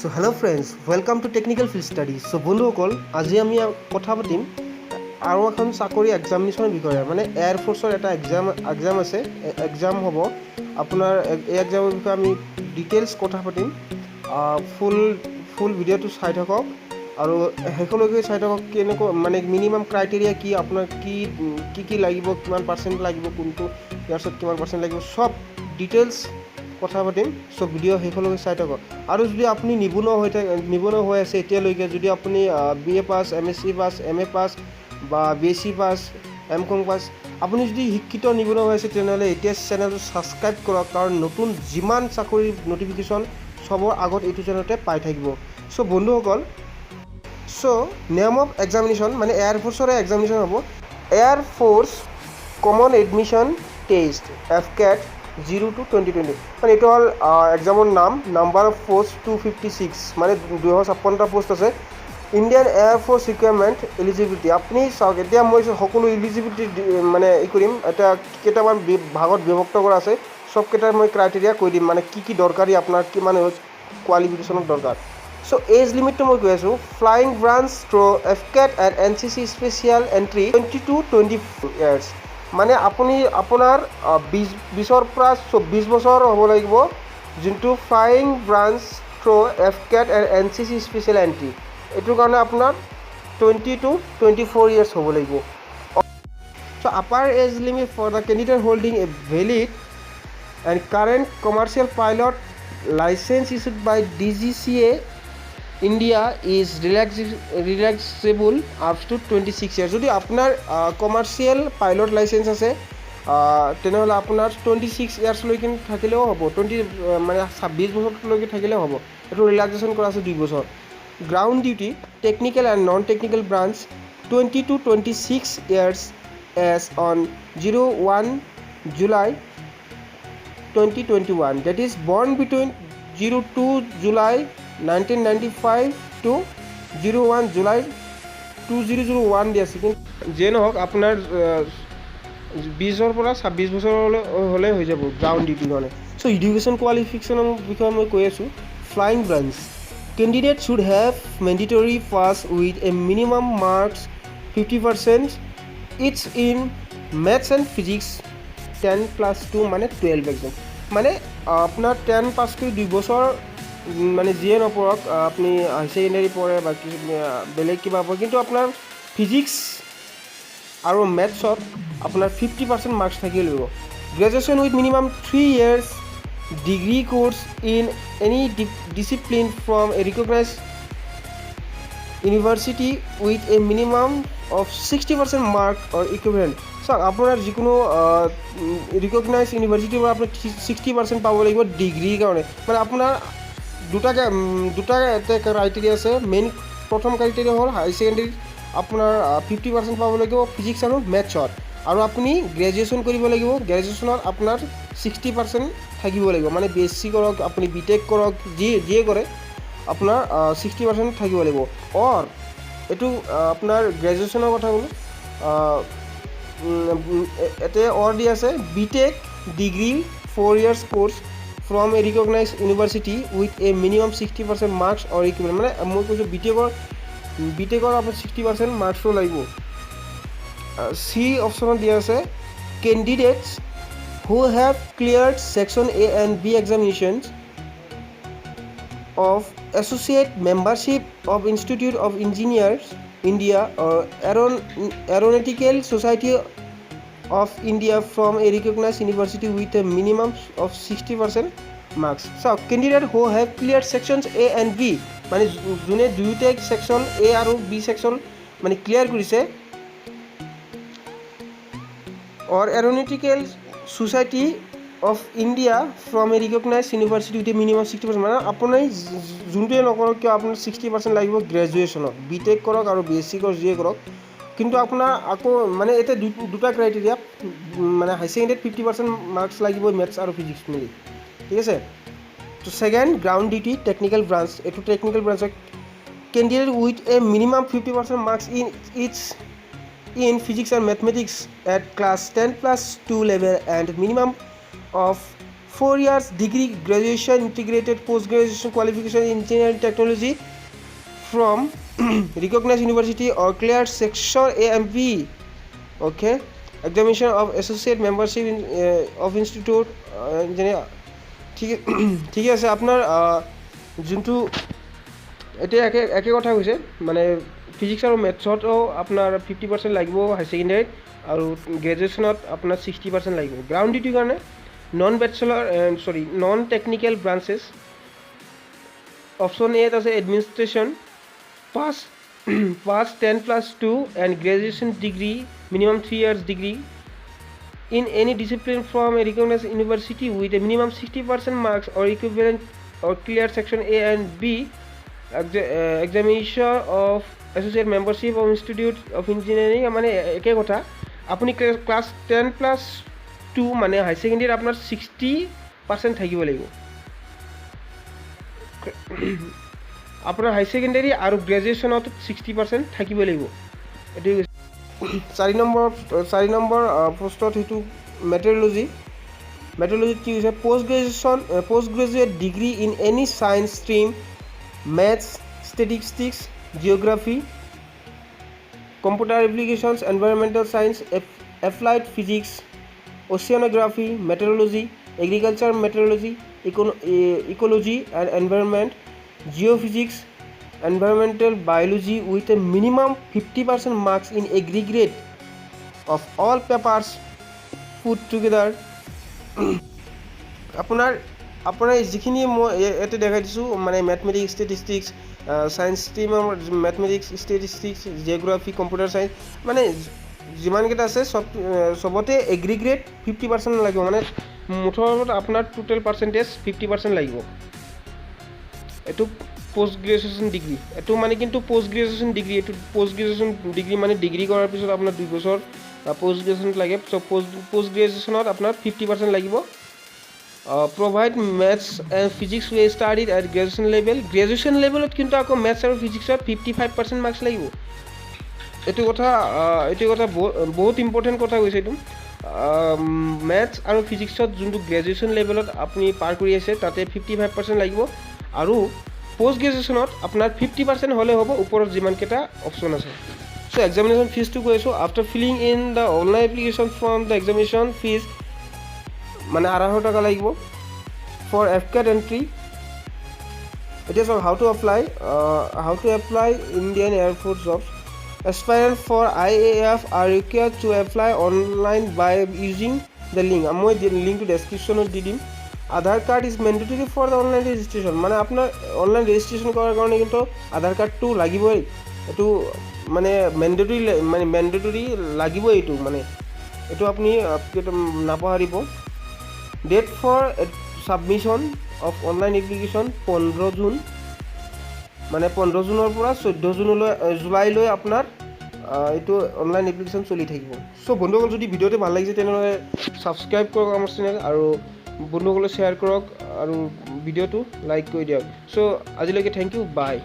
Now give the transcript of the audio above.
So hello friends, welcome to Technical Field Studies. So বন্ধুসকল আজি আমি কথা পাতিম আৰু এখন চাকৰি এক্সামিনেশ্যনৰ বিষয়ে মানে এয়াৰ ফ'ৰ্চৰ এটা এক্সাম আছে এক্সাম হ'ব আপোনাৰ এই এক্সামৰ বিষয়ে আমি ডিটেইলছ কথা পাতিম ফুল ভিডিঅ'টো চাই থাকক আৰু শেষলৈকে চাই থাকক কেনেকৈ মানে মিনিমাম ক্ৰাইটেৰিয়া কি আপোনাৰ কি লাগিব কিমান পাৰ্চেণ্ট লাগিব কোনটো ইয়াৰ্ছত কিমান পাৰ্চেণ্ট লাগিব সব ডিটেইলছ কথা পাতিম সব ভিডিঅ' শেষলৈকে চাই থাকক আৰু যদি আপুনি নিবনুৱা হৈ আছে এতিয়ালৈকে যদি আপুনি BA পাছ MSc পাছ MA পাছ বা BSc পাছ MCom পাছ আপুনি যদি শিক্ষিত নিবনুৱা হৈ আছে তেনেহ'লে এতিয়া চেনেলটো ছাবস্ক্ৰাইব কৰক কাৰণ নতুন যিমান চাকৰিৰ নটিফিকেশ্যন সবৰ আগত এইটো চেনেলতে পাই থাকিব চ' বন্ধুসকল নেম অফ এক্সামিনেশ্যন মানে এয়াৰ ফ'ৰ্চৰে এক্সামিনেশ্যন হ'ব air force common admission test FCAT 0-2020 মানে এইটো হ'ল এক্সামৰ নাম্বাৰ অফ পোষ্ট 256 মানে 256টা পোষ্ট আছে Indian air force requirement eligibility আপুনি চাওক এতিয়া মই সকলো এলিজিবিলিটি মানে কৰিম এটা কেইটামান ভাগত বিভক্ত কৰা আছে সবকেইটাৰ মই ক্ৰাইটেৰিয়া কৈ দিম মানে কি দৰকাৰী আপোনাৰ কিমান কোৱালিফিকেশ্যনৰ দৰকাৰ চ' এজ লিমিটটো মই কৈ আছোঁ flying branch through' FCAT and NCC special entry 20-24 years মানে আপুনি আপোনাৰ 20ৰ পৰা 24 বছৰ হ'ব লাগিব যোনটো flying branch through' FCAT and NCC special entry এইটোৰ কাৰণে আপোনাৰ 20-24 ইয়াৰ্ছ হ'ব লাগিব so' upper age limit for the candidate holding a valid and current commercial pilot licence issued by DGCA India is relaxable up to 26 years যদি আপোনাৰ commercial pilot licence আছে তেনেহ'লে আপোনাৰ 26 ইয়াৰ্ছলৈকে থাকিলেও হ'ব 26 বছৰলৈকে থাকিলেও হ'ব এইটো ৰিলেক্সেশ্যন কৰা আছে 2 বছৰ ground duty technical and non technical branch 20-26 years as on 01 July 2021 that is born between 02 July 1995 to 01 July 2001 দিয়া আছে কিন্তু যে নহওক আপোনাৰ 20ৰ পৰা 26 বছৰ হ'লে হৈ যাব গ্ৰাউণ্ড ডিউটিৰ কাৰণে চ' এডুকেশ্যন কোৱালিফিকেশ্যনৰ বিষয়ে মই কৈ আছোঁ flying branch candidate should have mandatory pass with a minimum marks 50% it's in maths and physics 10+2 মানে 12 এক্সাম মানে আপোনাৰ 10 পাছ কৰি 2 বছৰ মানে যিয়ে নপঢ়ক আপুনি হাই ছেকেণ্ডেৰী পঢ়ে বা বেলেগ কিবা পঢ়ে কিন্তু আপোনাৰ ফিজিক্স আৰু মেথছত আপোনাৰ 50% মাৰ্কছ থাকিব লাগিব graduation with minimum 3 years degree course in any discipline from a recognize university with a minimum of 60% mark or equivalent চাওক আপোনাৰ যিকোনো ৰিকগনাইজ ইউনিভাৰ্চিটিৰ পৰা আপোনাৰ 60% পাব লাগিব ডিগ্ৰীৰ কাৰণে মানে আপোনাৰ দুটা ক্ৰাইটেৰিয়া আছে মেইন প্ৰথম ক্ৰাইটেৰিয়া হ'ল হাই ছেকেণ্ডেৰীত আপোনাৰ 50% পাব লাগিব ফিজিক্স আৰু মেথছত আৰু আপুনি গ্ৰেজুৱেশ্যন কৰিব লাগিব গ্ৰেজুৱেশ্যনত আপোনাৰ 60% থাকিব লাগিব মানে BSc কৰক আপুনি BTech কৰক যিয়ে কৰে আপোনাৰ 60% থাকিব লাগিব অৰ এইটো আপোনাৰ গ্ৰেজুৱেশ্যনৰ কথা ক'লোঁ এতে অৰ দি আছে BTech degree 4 years course from a recognized university with a minimum 60% marks or equivalent মানে মই কৈছোঁ BTechৰ আপোনাৰ 60% মাৰ্কছটো লাগিব C অপশ্যনত দিয়া আছে candidates who have cleared section A and B examinations of associate membership of Institute of Engineers India or Aeronautical Society of India from a recognized university with a minimum of 60% marks. So, candidate who have cleared sections A and B মানে যোনে দুয়োটা section A আৰু B section মানে clear কৰিছে or Aeronautical Society of India from a recognized university with a minimum 60% মানে আপুনি যোনটোৱে নকৰক কিয় আপোনাৰ 60% লাগিব গ্ৰেজুৱেশ্যনত BTech কৰক আৰু BSc কৰক যিয়ে কৰক কিন্তু আপোনাৰ আকৌ মানে এতিয়া দুটা ক্ৰাইটেৰিয়া মানে হাই ছেকেণ্ডেৰীত 50% মাৰ্কছ লাগিব মেথছ আৰু ফিজিক্স মিলি ঠিক আছে তো second ground duty technical branch এইটো টেকনিকেল ব্ৰাঞ্চৰ candidate with a minimum 50% marks in physics and mathematics at class 10+2 level and minimum of 4 years degree graduation integrated post graduation qualification in engineering technology from recognized university or cleared section A and B. Okay, examination of associate membership in of institute engineer. ঠিক আছে আপোনাৰ যোনটো এতিয়া একে কথা হৈছে মানে physics আৰু মেথছতো আপোনাৰ 50% লাগিব হাই ছেকেণ্ডেৰীত আৰু গ্ৰেজুৱেশ্যনত আপোনাৰ 60% লাগিব গ্ৰাউণ্ড ডিউটিৰ কাৰণে নন টেকনিকেল ব্ৰাঞ্চেছ অপশ্যন এত আছে administration pass 10+2 and graduation degree minimum 3 years degree in any discipline from a recognized university with a minimum 60% marks or equivalent or clear section A and B examination of associate membership of institute of engineering মানে একে কথা আপুনি class 10+2 মানে high ছেকেণ্ডেৰীত আপোনাৰ 60% থাকিব লাগিব আপোনাৰ হাই secondary আৰু গ্ৰেজুৱেশ্যনত 60% থাকিব লাগিব এটো 4 নম্বৰ পোষ্টত হেতু মেটেৰিয়লজি কি হৈছে post graduate degree in any science stream maths statistics geography computer applications environmental science applied physics oceanography meteorology agriculture meteorology ecology and environment geophysics environmental biology with a minimum 50% marks in aggregate of all papers put together আপোনাৰ যিখিনি মই এতে দেখাই দিছোঁ মানে mathematics statistics science ষ্ট্ৰীমৰ mathematics statistics geography computer science মানে যিমানকেইটা আছে চবতে এগ্ৰিগেট 50% লাগিব মানে মুঠত আপোনাৰ টোটেল পাৰ্চেণ্টেজ 50% লাগিব এইটো পোষ্ট গ্ৰেজুৱেশ্যন ডিগ্ৰী এইটো মানে কিন্তু পোষ্ট গ্ৰেজুৱেশ্যন ডিগ্ৰী মানে ডিগ্ৰী কৰাৰ পিছত আপোনাৰ 2 বছৰ পোষ্ট গ্ৰেজুৱেশ্যন লাগে চ' পোষ্ট গ্ৰেজুৱেশ্যনত আপোনাৰ 50% লাগিব provide maths and physics we studied at graduation level কিন্তু আকৌ maths আৰু physicsত 55% marks লাগিব এইটো কথা বহুত ইম্পৰ্টেণ্ট কথা কৈছে এইটো maths আৰু physicsত যোনটো গ্ৰেজুৱেশ্যন লেভেলত আপুনি পাৰ কৰি আছে তাতে 55% লাগিব আৰু পোষ্ট গ্ৰেজুৱেশ্যনত আপোনাৰ 50% হ'লে হ'ব ওপৰত যিমানকেইটা অপশ্যন আছে চ' এক্সামিনেশ্যন ফিজটো কৈ আছোঁ after filling in the online application form the examination fees মানে 250 টাকা লাগিব ফৰ FCAT এণ্ট্ৰি এতিয়া চাওক how to apply Indian air force jobs aspirant for IAF are required to apply online by using the link মই লিংকটো ডেছক্ৰিপশ্যনত দি দিম Aadhaar card is mandatory for the online registration মানে আপোনাৰ অনলাইন ৰেজিষ্ট্ৰেশ্যন কৰাৰ কাৰণে কিন্তু আধাৰ কাৰ্ডটো লাগিবই এইটো মানে মেণ্ডেটৰী লাগিবই এইটো মানে এইটো আপুনি নাপাহৰিব date for submission of online application 15 June মানে 15 জুনৰ পৰা 14 জুলাইলৈ আপোনাৰ এইটো অনলাইন এপ্লিকেশ্যন চলি থাকিব চ' বন্ধুসকল যদি ভিডিঅ'টো ভাল লাগিছে তেনেহ'লে ছাবস্ক্ৰাইব কৰক আমাৰ চেনেল আৰু বন্ধুসকলে শ্বেয়াৰ কৰক আৰু ভিডিঅ'টো লাইক কৰি দিয়ক চ' আজিলৈকে থেংক ইউ বাই